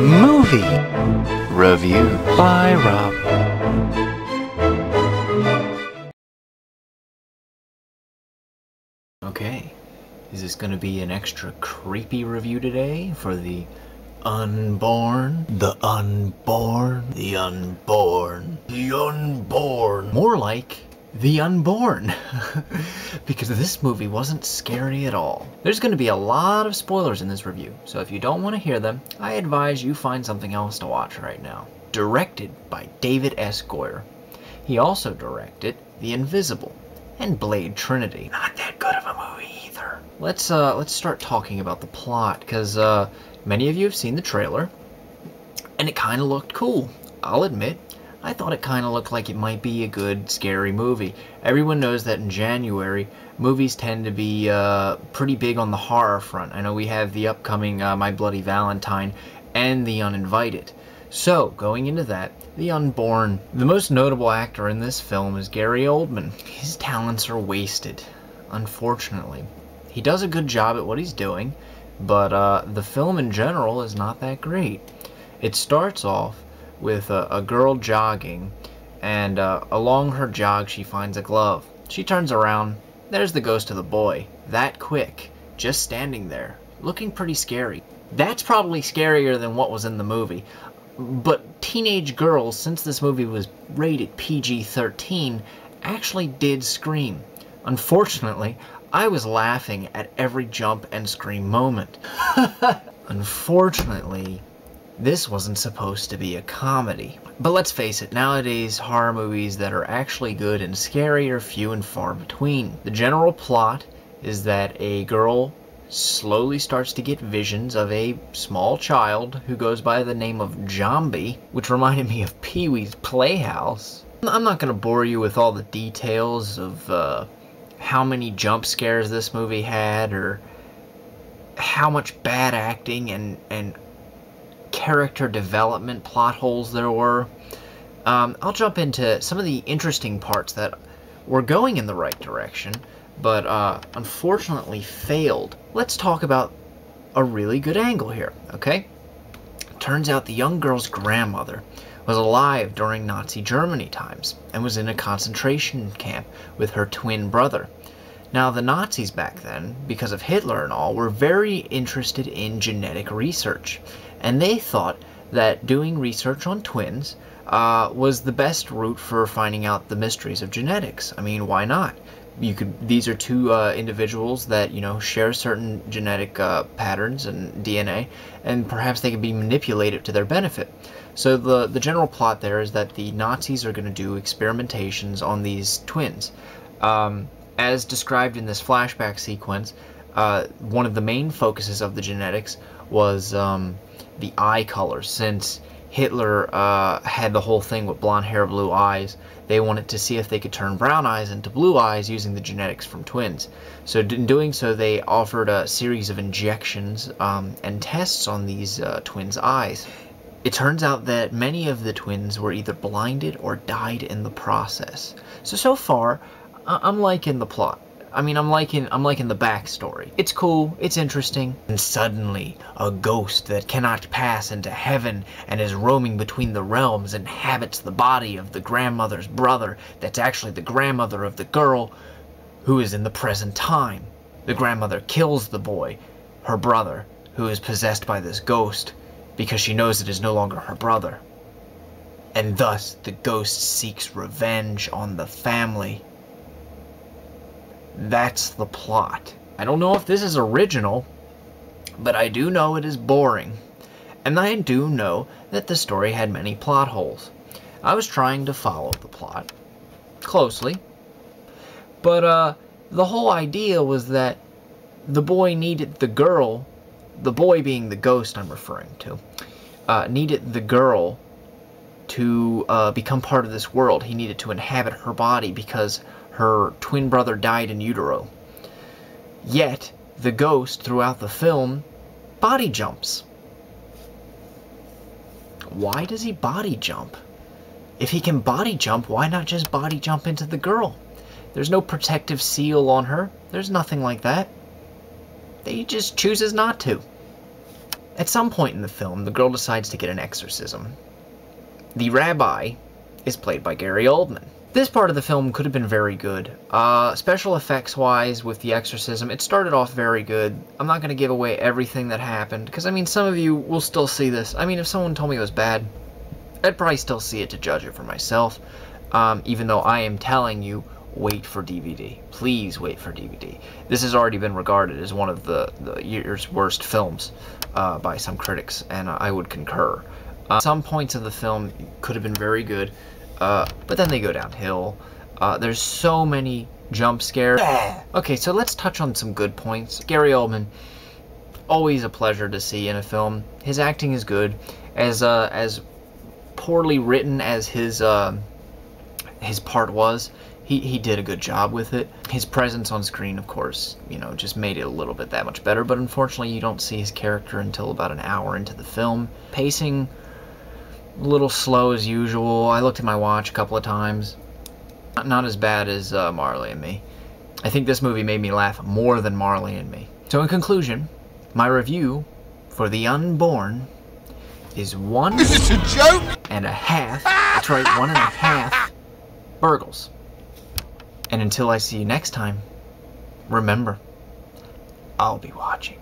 Movie Review by Rob. Okay, is this gonna be an extra creepy review today for the Unborn? The Unborn? The Unborn? The Unborn? More like The Unborn. Because this movie wasn't scary at all. There's going to be a lot of spoilers in this review, so if you don't want to hear them, I advise you find something else to watch right now. Directed by David S. Goyer. He also directed The Invisible and Blade Trinity. Not that good of a movie either. Let's start talking about the plot, because many of you have seen the trailer, and it kind of looked cool. I'll admit, I thought it kind of looked like it might be a good, scary movie. Everyone knows that in January, movies tend to be pretty big on the horror front. I know we have the upcoming My Bloody Valentine and The Uninvited. So, going into that, The Unborn. The most notable actor in this film is Gary Oldman. His talents are wasted, unfortunately. He does a good job at what he's doing, but the film in general is not that great. It starts off with a girl jogging, and along her jog she finds a glove. She turns around, there's the ghost of the boy. That quick, just standing there, looking pretty scary. That's probably scarier than what was in the movie. But teenage girls, since this movie was rated PG-13, actually did scream. Unfortunately, I was laughing at every jump and scream moment. Unfortunately, this wasn't supposed to be a comedy. But let's face it, nowadays horror movies that are actually good and scary are few and far between. The general plot is that a girl slowly starts to get visions of a small child who goes by the name of Zombie, which reminded me of Pee-wee's Playhouse. I'm not going to bore you with all the details of how many jump scares this movie had, or how much bad acting and character development plot holes there were. I'll jump into some of the interesting parts that were going in the right direction, but unfortunately failed. Let's talk about a really good angle here, okay? Turns out the young girl's grandmother was alive during Nazi Germany times and was in a concentration camp with her twin brother. Now, the Nazis back then, because of Hitler and all, were very interested in genetic research, and they thought that doing research on twins was the best route for finding out the mysteries of genetics. I mean, why not? These are two individuals that, share certain genetic patterns and DNA, and perhaps they could be manipulated to their benefit. So the general plot there is that the Nazis are going to do experimentations on these twins. As described in this flashback sequence, one of the main focuses of the genetics was the eye color. Since Hitler had the whole thing with blonde hair, blue eyes, they wanted to see if they could turn brown eyes into blue eyes using the genetics from twins. So in doing so, they offered a series of injections and tests on these twins' eyes. It turns out that many of the twins were either blinded or died in the process. So far, I'm liking the plot. I mean, I'm liking the backstory. It's cool, it's interesting. And suddenly, a ghost that cannot pass into heaven and is roaming between the realms inhabits the body of the grandmother's brother that's actually the grandmother of the girl who is in the present time. The grandmother kills the boy, her brother, who is possessed by this ghost, because she knows it is no longer her brother. And thus, the ghost seeks revenge on the family. That's the plot. I don't know if this is original, but I do know it is boring. And I do know that the story had many plot holes. I was trying to follow the plot closely, but the whole idea was that the boy needed the girl, the boy being the ghost I'm referring to, needed the girl to become part of this world. He needed to inhabit her body because her twin brother died in utero. Yet, the ghost, throughout the film, body jumps. Why does he body jump? If he can body jump, why not just body jump into the girl? There's no protective seal on her. There's nothing like that. He just chooses not to. At some point in the film, the girl decides to get an exorcism. The rabbi is played by Gary Oldman. This part of the film could have been very good. Special effects wise, with the exorcism, it started off very good. I'm not going to give away everything that happened, because I mean, some of you will still see this. I mean, if someone told me it was bad, I'd probably still see it to judge it for myself. Even though I am telling you, wait for DVD. Please wait for DVD. This has already been regarded as one of the year's worst films by some critics, and I would concur. Some points of the film could have been very good, but then they go downhill. There's so many jump scares. Okay, so let's touch on some good points. Gary Oldman, always a pleasure to see in a film. His acting is good. As poorly written as his part was, he did a good job with it. His presence on screen, of course, you know, just made it a little bit that much better, but unfortunately you don't see his character until about an hour into the film. Pacing, a little slow as usual. I looked at my watch a couple of times. Not as bad as Marley and Me. I think this movie made me laugh more than Marley and Me. So in conclusion, my review for The Unborn is 1 Is this a joke? and a half. That's right, 1.5 burgles. And until I see you next time, remember, I'll be watching.